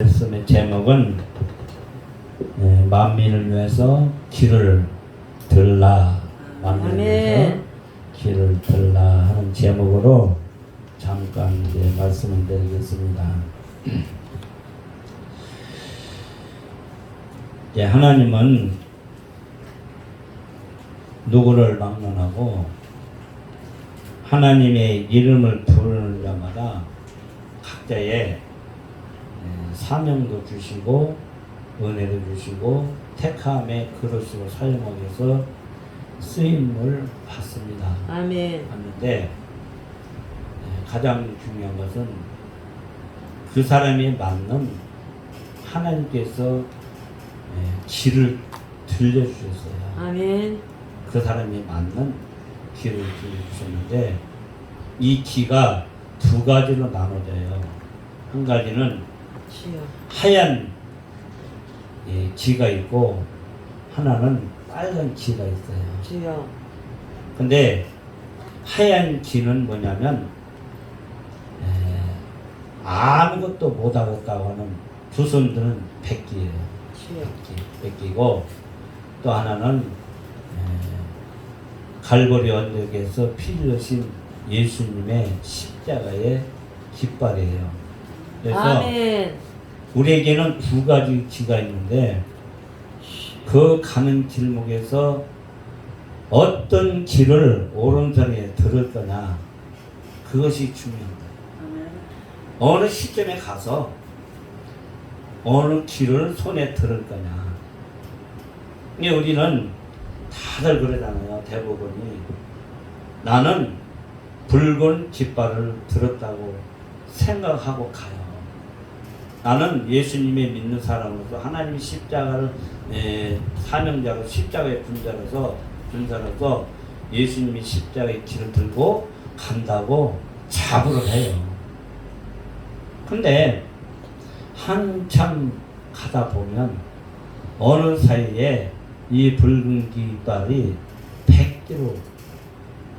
말씀의 제목은 만민을 위해서 길을 들라, 만민을 위해서 길을 들라 하는 제목으로 잠깐 이제 말씀을 드리겠습니다. 하나님은 누구를 막론하고 하나님의 이름을 부르는 자마다 각자의 사명도 주시고 은혜도 주시고 택함의 그릇으로 사용하기 위해서 쓰임을 받습니다. 아멘. 하는데 가장 중요한 것은 그 사람이 맞는 하나님께서 길을 들려주셨어요. 아멘. 그 사람이 맞는 길을 들려주셨는데 이 길가 두 가지로 나눠져요. 한 가지는 주여. 하얀 지가 있고 하나는 빨간 지가 있어요. 주여. 근데 하얀 지는 뭐냐면 아무것도 못하겠다고 하는 두 손들은 백기예요. 주여. 백기고 또 하나는 갈보리 언덕에서 피 흘리신 예수님의 십자가의 깃발이에요. 그래서 아멘. 우리에게는 두 가지 지가 있는데 그 가는 길목에서 어떤 길을 오른손에 들을 거냐, 그것이 중요합니다. 어느 시점에 가서 어느 길을 손에 들을 거냐. 근데 우리는 다들 그러잖아요. 대부분이 나는 붉은 깃발을 들었다고 생각하고 가요. 나는 예수님의 믿는 사람으로서 하나님의 십자가를 사명자로 십자가의 분자로서 예수님이 십자가의 길을 들고 간다고 자부를 해요. 근데 한참 가다 보면 어느 사이에 이 붉은 깃발이 백기로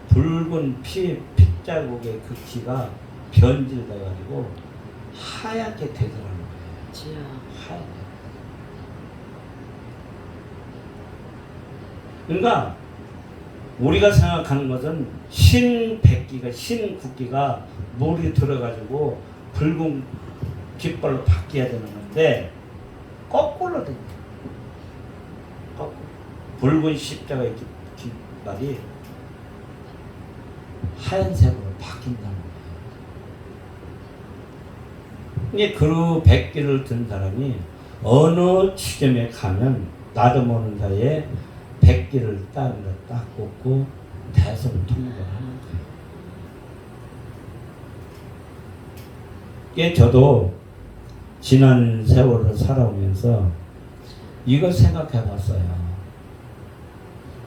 붉은 핏자국의 그 기가 변질돼가지고 하얗게 되더라는 거예요. 주여. 하얗게. 그러니까 우리가 생각하는 것은 신백기가 신국기가 물이 들어가지고 붉은 깃발로 바뀌어야 되는 건데 거꾸로 됩니다. 거꾸로. 붉은 십자가의 깃발이 하얀색으로 바뀐다는 거예요. 근데 그 백기를 든 사람이 어느 지점에 가면 나도 모르는 사이에 백기를 딱 꽂고 대선 통과를 하는 거예요. 이게 저도 지난 세월을 살아오면서 이거 생각해 봤어요.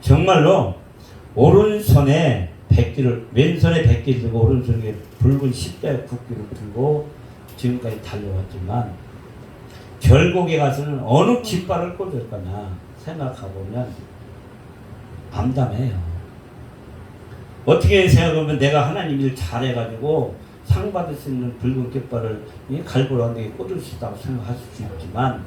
정말로 오른손에 백기를, 왼손에 백기를 들고 오른손에 붉은 십자가 국기를 들고 지금까지 달려왔지만 결국에 가서는 어느 깃발을 꽂을 거냐 생각해보면 암담해요. 어떻게 생각하면 내가 하나님 일 잘해가지고 상 받을 수 있는 붉은 깃발을 갈보리 언덕에 꽂을 수 있다고 생각할 수 있지만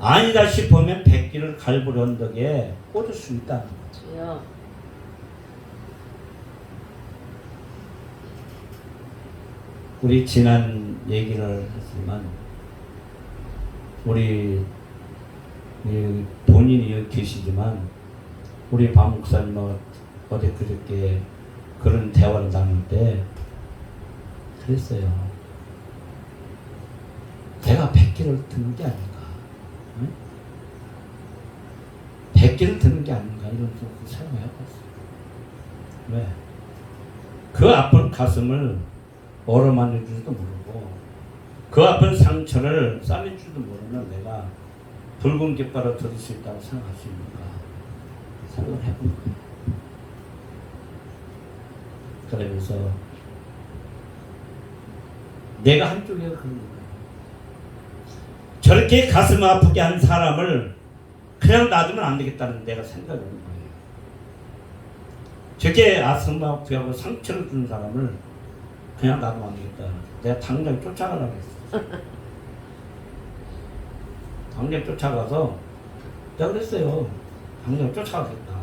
아니다 싶으면 백기를 갈보리 언덕에 꽂을 수 있다는 거죠. 주여. 우리 지난 얘기를 했지만 우리 본인이 여기 계시지만 우리 박 목사님하고 어제 그저께 그런 대화를 나눌 때 그랬어요. 내가 백기를 드는 게 아닌가, 응? 백기를 드는 게 아닌가 이런 생각을 해봤어요. 왜? 그 아픈 가슴을 어루만질 줄도 모르고 그 아픈 상처를 싸맬 줄도 모르는 내가 붉은 깃발을 들을 수 있다고 생각할 수 있는가 생각을 해본 거예요. 그러면서 내가 한쪽에 그런 거예요. 저렇게 가슴 아프게 한 사람을 그냥 놔두면 안 되겠다는 내가 생각을 하는 거예요. 저렇게 가슴 아프게 하고 상처를 준 사람을 그냥 놔두면 안 되겠다. 내가 당장 쫓아가려고 했어. 강령 쫓아가서 내가 그랬어요. 강령 쫓아가겠다.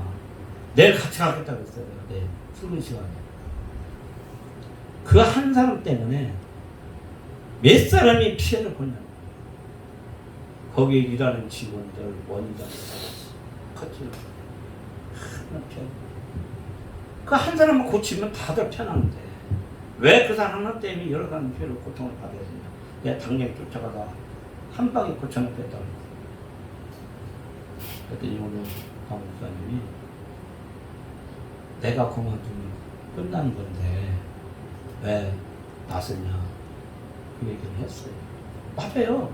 내일 같이 가겠다 그랬어요. 내일 출근 시간에. 그 한 사람 때문에 몇 사람이 피해를 보냐. 거기에 일하는 직원들, 원인들, 같이 그 한 사람만 고치면 다들 편한데 왜 그 사람 하나 때문에 여러 사람 피해를 고통을 받아야 되냐. 내가 당장 쫓아가다 한 방에 고쳐놓겠다. 그랬더니 오늘 강 목사님이 내가 그만두면 끝나는 건데 왜 나서냐 그 얘기를 했어요. 맞아요.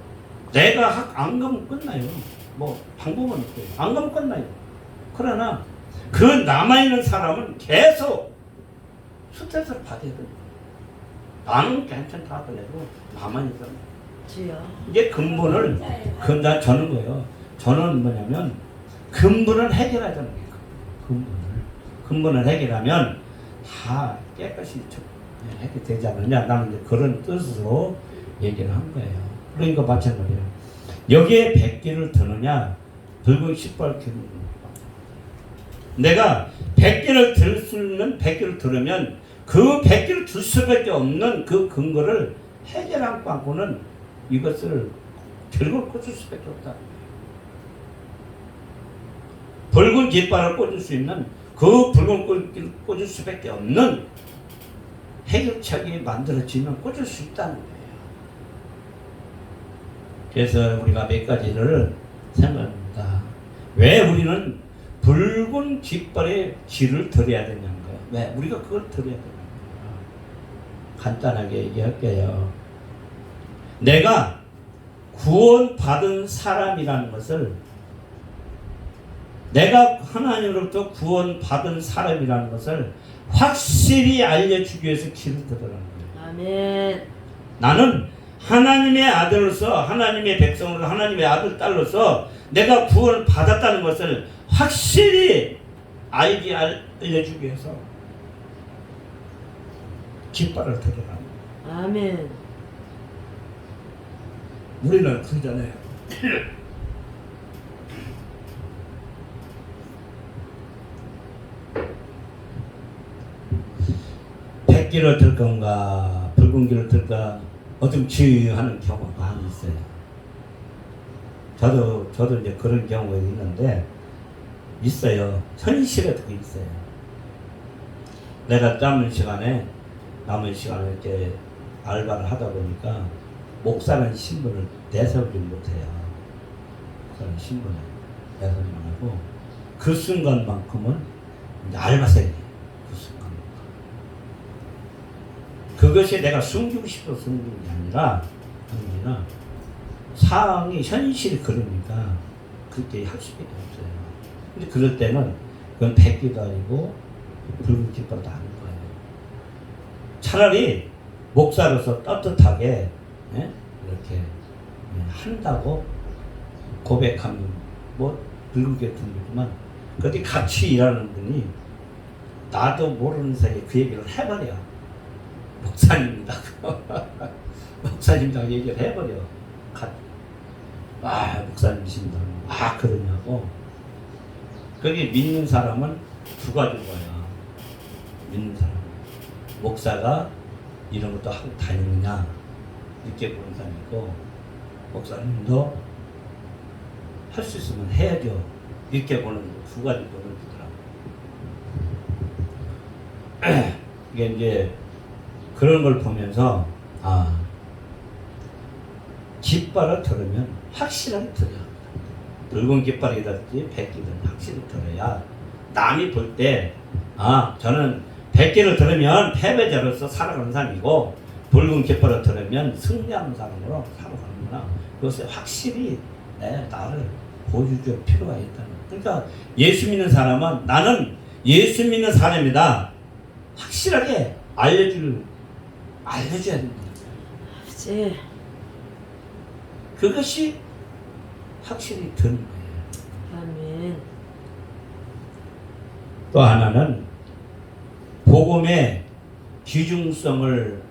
내가 학 안 가면 끝나요. 뭐 방법은 없어요. 안 가면 끝나요. 그러나 그 남아있는 사람은 계속 스트레스를 받아야 돼요. 나는 괜찮다 하더라도 남아있는 사람 주여. 이게 근본을 나 저는 거예요. 저는 뭐냐면 근본을 해결하자는 거예요. 근본을 해결하면 다 깨끗이 해결되지 않느냐. 나는 이제 그런 뜻으로 얘기를 한 거예요. 그러니까 마찬가지예요. 여기에 100개를 드느냐 붉은 시뻘겋게 내가 100개를 들 수 있는 100개를 들으면 그 100개를 들 수밖에 없는 그 근거를 해결하지 않고는 이것을 들고 꽂을 수밖에 없다. 붉은 깃발을 꽂을 수 있는 그 붉은 깃발을 꽂을 수밖에 없는 해결책이 만들어지면 꽂을 수 있다는 거예요. 그래서 우리가 몇 가지를 생각합니다. 왜 우리는 붉은 깃발의 질을 들여야 되냐는 거예요. 왜? 우리가 그걸 들여야 되는 거예요. 간단하게 얘기할게요. 내가 구원받은 사람이라는 것을 내가 하나님으로부터 구원받은 사람이라는 것을 확실히 알려주기 위해서 길을 들으라는 거예요. 아멘. 나는 하나님의 아들로서 하나님의 백성으로 하나님의 아들 딸로서 내가 구원을 받았다는 것을 확실히 알려주기 위해서 깃발을 들으라는 거예요. 아멘. 우리는 그러잖아요. 100개를 들 건가 붉은 길을 들까 어둠치하는 경우가 많이 있어요. 저도 이제 그런 경우가 있는데 있어요. 현실에도 있어요. 내가 남은 시간에 이렇게 알바를 하다 보니까 목사라는 신분을 내세우지 못해요. 목사라는 신분을 내세우지 못하고 그 순간만큼은 이제 알바생이에요. 그 순간만큼. 그것이 내가 숨기고 싶어서 숨기는 게 아니라 상황이 현실이 그러니까 그렇게 할 수밖에 없어요. 근데 그럴 때는 그건 백기도 아니고 붉은 깃발도 아닌 거예요. 차라리 목사로서 떳떳하게 이렇게 한다고 고백하면 뭐 붉은 깃발 들지만 그때 같이 일하는 분이 나도 모르는 사이에 그 얘기를 해버려. 목사님이다. 목사님이라고 얘기를 해버려. 목사님이십니다. 그러냐고. 거기 믿는 사람은 두 가지 거야. 믿는 사람. 목사가 이런 것도 하고 다니느냐. 이렇게 보는 사람이 있고, 목사님도 할 수 있으면 해야죠. 이렇게 보는 두 가지 보는 거더라고요. 이게 이제 그런 걸 보면서 깃발을 들으면 확실하게 들어야 합니다. 붉은 깃발이든지 100개든 확실히 들어야 남이 볼 때 저는 100개를 들으면 패배자로서 살아가는 사람이고 붉은 깃발을 들으면 승리하는 사람으로 살아가는구나. 그것을 확실히 나를 보여줄 필요가 있다는 거예요. 그러니까 예수 믿는 사람은 나는 예수 믿는 사람이다. 확실하게 알려줘야 됩니다. 아버지. 그것이 확실히 드는 거예요. 아멘. 또 하나는 복음의 귀중성을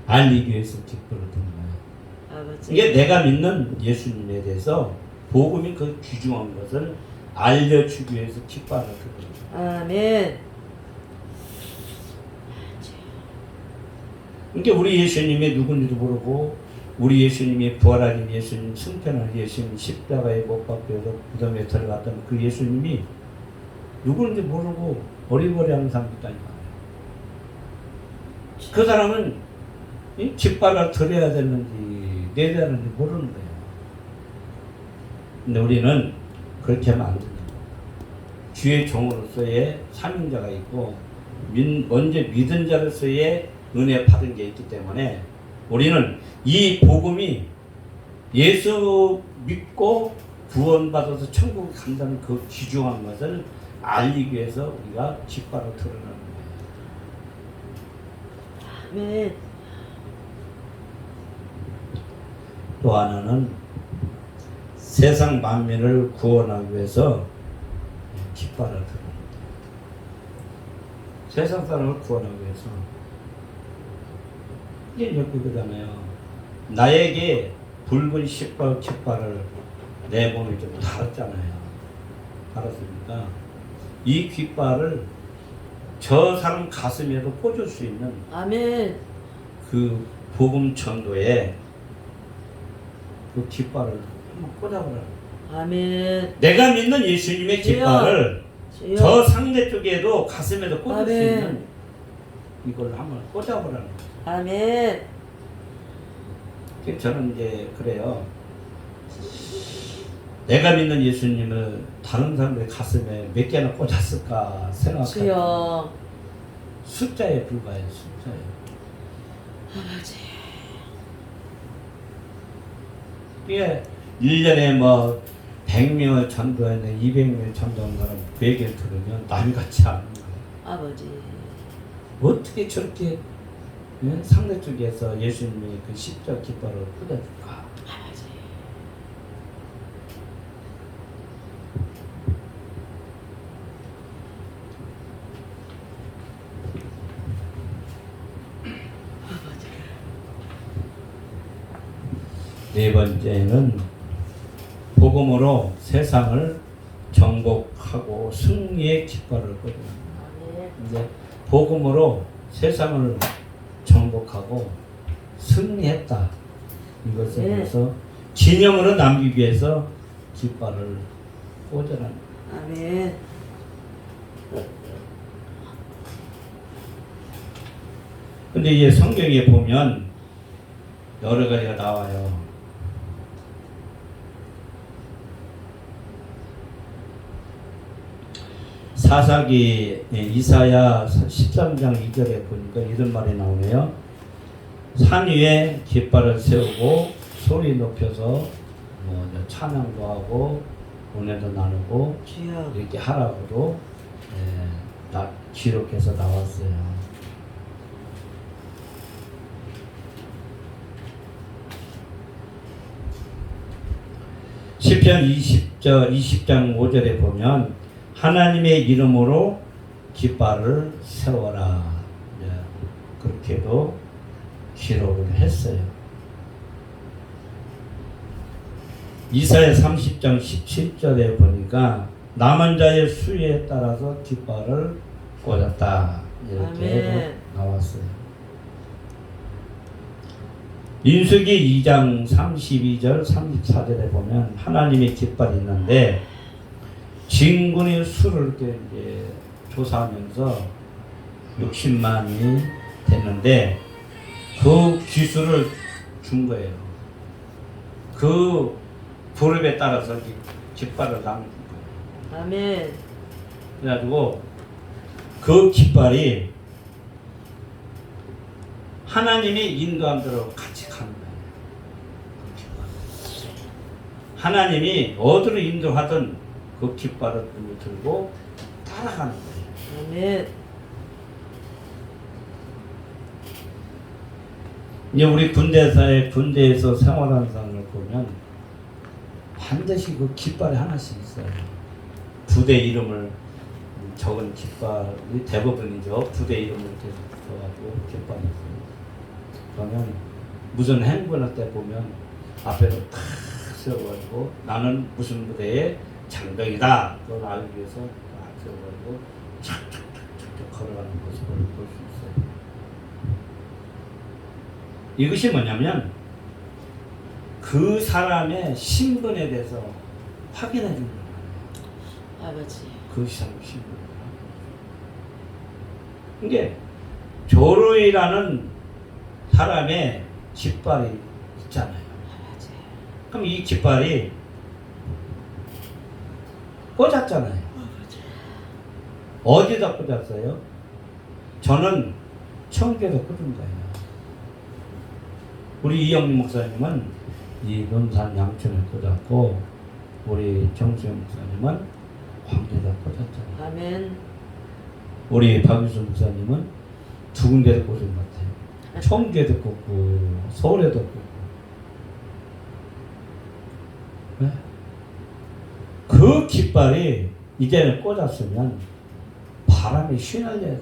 알리기 위해서 깃발을 드는 거예요. 아버지. 이게 내가 믿는 예수님에 대해서 복음이 그 귀중한 것을 알려주기 위해서 깃발을 들고. 아멘. 그러니까 우리 예수님이 누군지도 모르고 우리 예수님이 부활하신 예수님, 승천한 예수님, 십자가에 못 박혀서 무덤에 들어갔던 그 예수님이 누구인지 모르고 어리버리하는 사람도 있다니까. 그 사람은 이 깃발을 들어야 되는지 내야 되는지 모르는 거예요. 근데 우리는 그렇게 하면 안 된다. 주의 종으로서의 사명자가 있고 먼저 믿은 자로서의 은혜 받은 게 있기 때문에 우리는 이 복음이 예수 믿고 구원받아서 천국에 간다는 그 귀중한 것을 알리기 위해서 우리가 깃발을 드러내는 거예요. 아멘. 또 하나는 세상 만민을 구원하기 위해서 깃발을 드러냅니다. 세상 사람을 구원하기 위해서 이게 여기 그잖아요. 나에게 붉은 깃발을 내 몸에 좀 달았잖아요. 달았으니까 이 깃발을 저 사람 가슴에도 꽂을 수 있는 아멘. 그 복음 전도에 그 깃발을 한번 꽂아보라. 아멘. 내가 믿는 예수님의 주여. 깃발을 주여. 저 상대 쪽에도 가슴에도 꽂을 수 아멘. 있는 이걸 한번 꽂아보라는 거예요. 아멘. 저는 이제 그래요. 내가 믿는 예수님을 다른 사람들 가슴에 몇 개나 꽂았을까 생각하면 주여. 숫자에 불과해요. 숫자에. 아버지. 이게 1년에 뭐 100명을 전도했네 200명을 전도한 사람 그 얘기를 들으면 남같이 않은 거예요. 아버지. 어떻게 저렇게 상대 쪽에서 예수님이 그 십자가 깃발을 꽂아줄까? 아버지. 아버지. 네 번째는 복음으로 세상을 정복하고 승리의 깃발을 꽂습니다. 아멘. 이제 복음으로 세상을 정복하고 승리했다. 이것에 네. 대해서 기념으로 남기기 위해서 깃발을 꽂으라는 거예요. 아멘. 근데 이제 성경에 보면 여러 가지가 나와요. 사사기 이사야 13장 2절에 보니까 이런 말이 나오네요. 산 위에 깃발을 세우고 소리 높여서 뭐 찬양도 하고 은혜도 나누고 주여. 이렇게 하라고도 기록해서 나왔어요. 시편 20장 5절에 보면 하나님의 이름으로 깃발을 세워라. 그렇게도 기록을 했어요. 이사야 30장 17절에 보니까 남은 자의 수에 따라서 깃발을 꽂았다. 이렇게 아멘. 나왔어요. 민수기 2장 32절 34절에 보면 하나님의 깃발이 있는데 진군의 수를 이렇게 이제 조사하면서 60만이 됐는데 그 기수를 준 거예요. 그 부름에 따라서 깃발을 남긴 거예요. 아멘. 그래가지고 그 깃발이 하나님이 인도한 대로 같이 가는 거예요. 그 깃발. 하나님이 어디로 인도하든 그 깃발을 들고 따라가는 거예요. 아멘. 이제 우리 군대에서 생활하는 사람을 보면 반드시 그 깃발이 하나씩 있어요. 부대 이름을 적은 깃발이 대부분이죠. 부대 이름을 이렇게 써가지고 깃발이 있어요. 그러면 무슨 행군할 때 보면 앞에서 탁 세워가지고 나는 무슨 부대의 장병이다. 그걸 알기 위해서 탁 세워가지고 착착착착 걸어가는 모습을 볼 수 있어요. 이것이 뭐냐면 그 사람의 신분에 대해서 확인해 주는 거예요. 아버지. 그 사람 신분. 이게 조루이라는 사람의 깃발이 있잖아요. 아버지. 그럼 이 깃발이 꽂았잖아요. 아버지. 어디다 꽂았어요? 저는 청주에다 꽂은 거예요. 우리 이영림 목사님은 이 논산 양천에 꽂았고 우리 정수영 목사님은 광주에다 꽂았잖아요. 아멘. 우리 박유수 목사님은 두 군데를 꽂은 것 같아요. 청주에도 꽂고 서울에도 꽂고. 네? 그 깃발이 이제는 꽂았으면 바람이 휘날려야 돼.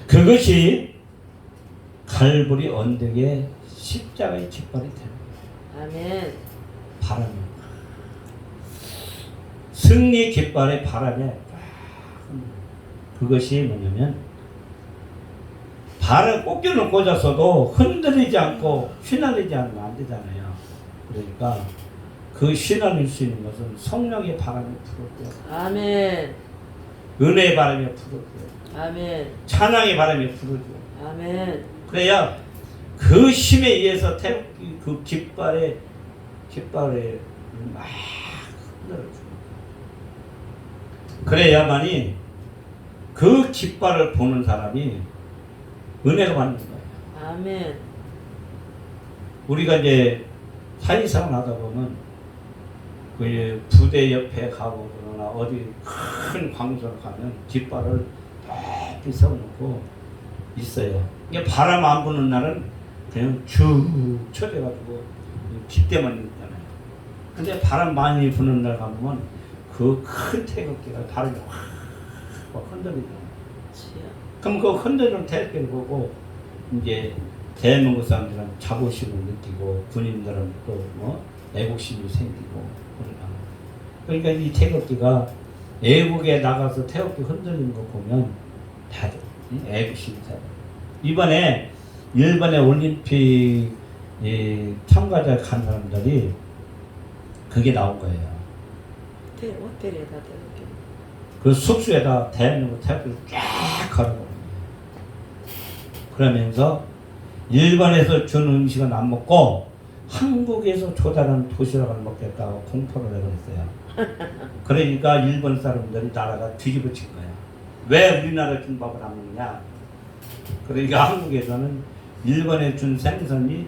그것이 갈보리 언덕의 십자가의 깃발이 되는 거예요. 아멘. 바람이. 승리 깃발의 바람에 그것이 뭐냐면 발을 꽃길을 꽂았어도 흔들리지 않고 휘날리지 않으면 안 되잖아요. 그러니까 그 휘날릴 수 있는 것은 성령의 바람이 불었고요. 아멘. 은혜의 바람이 불었고요. 아멘. 찬양의 바람이 불어줘. 아멘. 그래야 그 힘에 의해서 그 깃발에 막 흔들어줘. 그래야만이 그 깃발을 보는 사람이 은혜를 받는 거예요. 아멘. 우리가 이제 사회생활 하다 보면 그 부대 옆에 가고 그러나 어디 큰 광장을 가면 깃발을 높이 세워놓고 있어요. 이게 바람 안 부는 날은 그냥 쭉 쳐져가지고 빗대만 있잖아요. 근데 바람 많이 부는 날 가면 그 큰 태극기가 바람이 확 흔들리잖아요. 그럼 그 흔들리는 태극기를 보고 이제 대한민국 사람들은 자부심을 느끼고 군인들은 또 뭐 애국심이 생기고 그러니까 이 태극기가 애국에 나가서 태극기 흔들리는 거 보면 다들 애국심이 생겨요. 이번에 일본의 올림픽 참가자 간 사람들이 그게 나온 거예요. 호텔에다 이렇게. 그 숙소에다 대한민국 태극기를 쫙 걸어버린 거예요. 그러면서 일본에서 준 음식은 안 먹고 한국에서 조달한 도시락을 먹겠다고 공포를 내버렸어요. 그러니까 일본 사람들이 나라가 뒤집어진 거야. 왜 우리나라 준 밥을 안 먹냐? 그러니까 한국에서는 일본에 준 생선이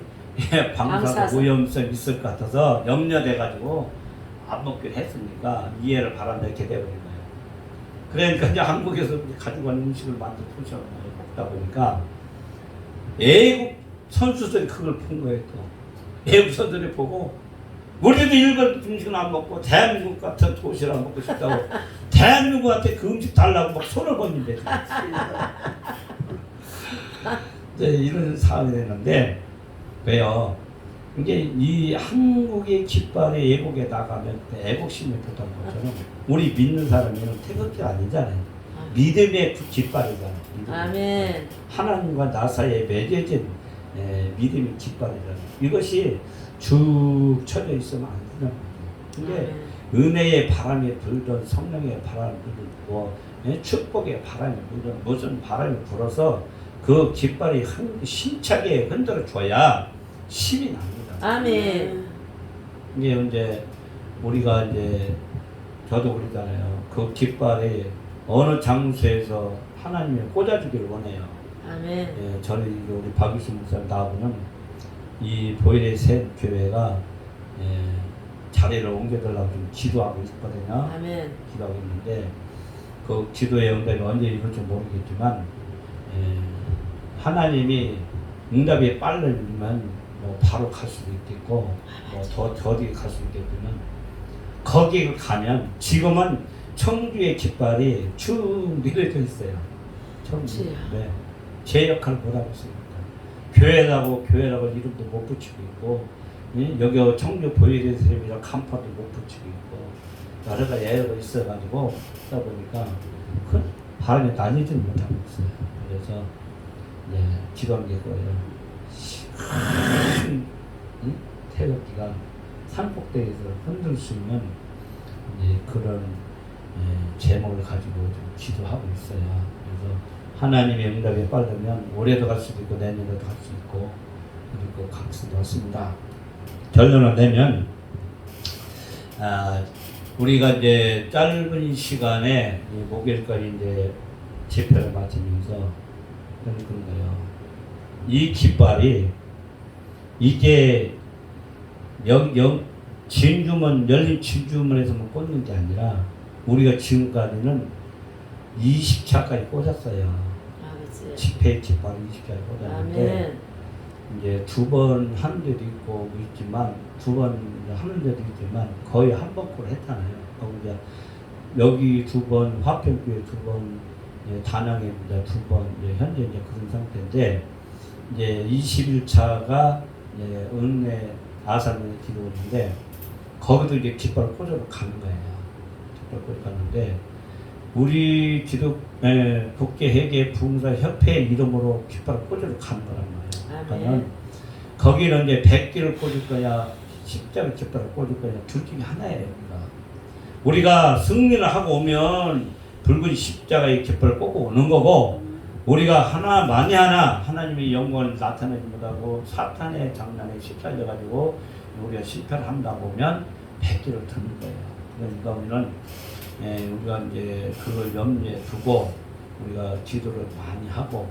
방사도 오염성 있을 것 같아서 염려돼가지고 안 먹기로 했으니까 이해를 바란다 이렇게 돼버린 거예요. 그러니까 이제 한국에서 가지고 간 음식을 만들어 도시락을 먹다 보니까 애국 선수들이 그걸 본 거예요. 또 애국 선수들이 보고 우리도 일본 음식은 안 먹고 대한민국 같은 도시락 먹고 싶다고 대한민국한테 그 음식 달라고 막 손을 번진대. 이런 상황이 되는데 왜요? 이게 이 한국의 깃발이 애국에 나가면 애국심이 보던 것처럼 우리 믿는 사람이면 태극기가 아니잖아요. 믿음의 깃발이잖아요. 아멘. 하나님과 나 사이에 맺어진 믿음의 깃발이잖아요. 이것이 쭉 쳐져 있으면 안 되는 거예요. 근데 은혜의 바람이 불던 성령의 바람이 불고 축복의 바람이 불던 무슨 바람이 불어서 그 깃발이 힘차게 흔들어 줘야 힘이 납니다. 아멘. 이게 이제 우리가 이제 저도 그러잖아요. 그 깃발이 어느 장소에서 하나님이 꽂아주기를 원해요. 아멘. 예, 저희 우리 박유수 목사님 나하고는 이 보일의 새 교회가 자리를 옮겨달라고 좀 기도하고 있거든요. 아멘. 기도하고 있는데 그 기도의 응답이 언제 이룰지 모르겠지만 하나님이 응답이 빠르면 뭐 바로 갈 수도 있겠고 뭐 더 어디 갈 수 있겠지만 거기 가면 지금은 청주의 깃발이 쭉 내려져 있어요. 청주. 네. 제 역할을 못하고 있습니다. 교회라고 이름도 못 붙이고 있고, 여기 청주 보이레스이라 간판도 못 붙이고 있고, 여러 가지 애가 있어가지고 하다 보니까 큰 반응이 나뉘지는 못하고 있어요. 그래서 지방계고요. 큰 태극기가 산꼭대기에서 흔들 수 있는 그런 제목을 가지고 좀 기도하고 있어요. 그래서 하나님의 응답이 빠르면 올해도 갈 수도 있고 내년에도 갈 수 있고 그리고 갈 수도 있습니다. 결론을 내면 우리가 이제 짧은 시간에 목요일까지 이제 집회를 마치면서 그런 거예요. 이 깃발이 이게 진주문 열린 진주문에서만 꽂는 게 아니라 우리가 지금까지는 20차까지 꽂았어요. 아버지. 집회 깃발 20차까지 꽂았는데 아멘. 이제 2번 하는 데도 있고 있지만 2번 하는 데도 있지만 거의 한 번꼴 했잖아요. 그리고 이제 여기 2번, 화평교회 2번, 다낭에 이제 2번, 현재 이제 그런 상태인데 이제 21차가 은혜 아산의 기도인데 거기도 이제 깃발을 꽂아서 가는 거예요. 깃발 꽂아 가는데 우리 기독 국제회계 부흥사 협회 이름으로 깃발을 꽂아서 가는 거란 말이에요. 그러니까 거기는 이제 100개를 꽂을 거냐, 십자가 깃발을 꽂을 거냐 둘 중에 하나예요. 우리가 승리를 하고 오면 붉은 십자가의 깃발을 꽂고 오는 거고, 우리가 많이 하나님의 영광을 나타내지 못하고 사탄의 장난에 휩쓸려 가지고 우리가 실패를 한다 보면 100개를 드는 거예요. 그러니까 우리는 우리가 이제 그걸 염두에 두고 우리가 기도를 많이 하고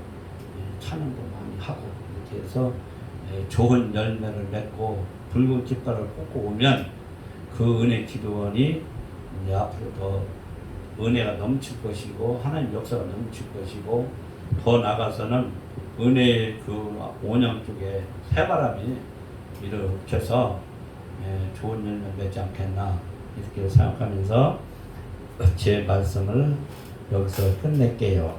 찬양도 많이 하고 이렇게 해서 좋은 열매를 맺고 붉은 깃발을 꽂고 오면 그 은혜 기도원이 이제 앞으로 더 은혜가 넘칠 것이고 하나님 역사가 넘칠 것이고 더 나가서는 은혜의 그 원형 쪽에 새바람이 일으켜서 좋은 열매 맺지 않겠나 이렇게 생각하면서 제 말씀을 여기서 끝낼게요.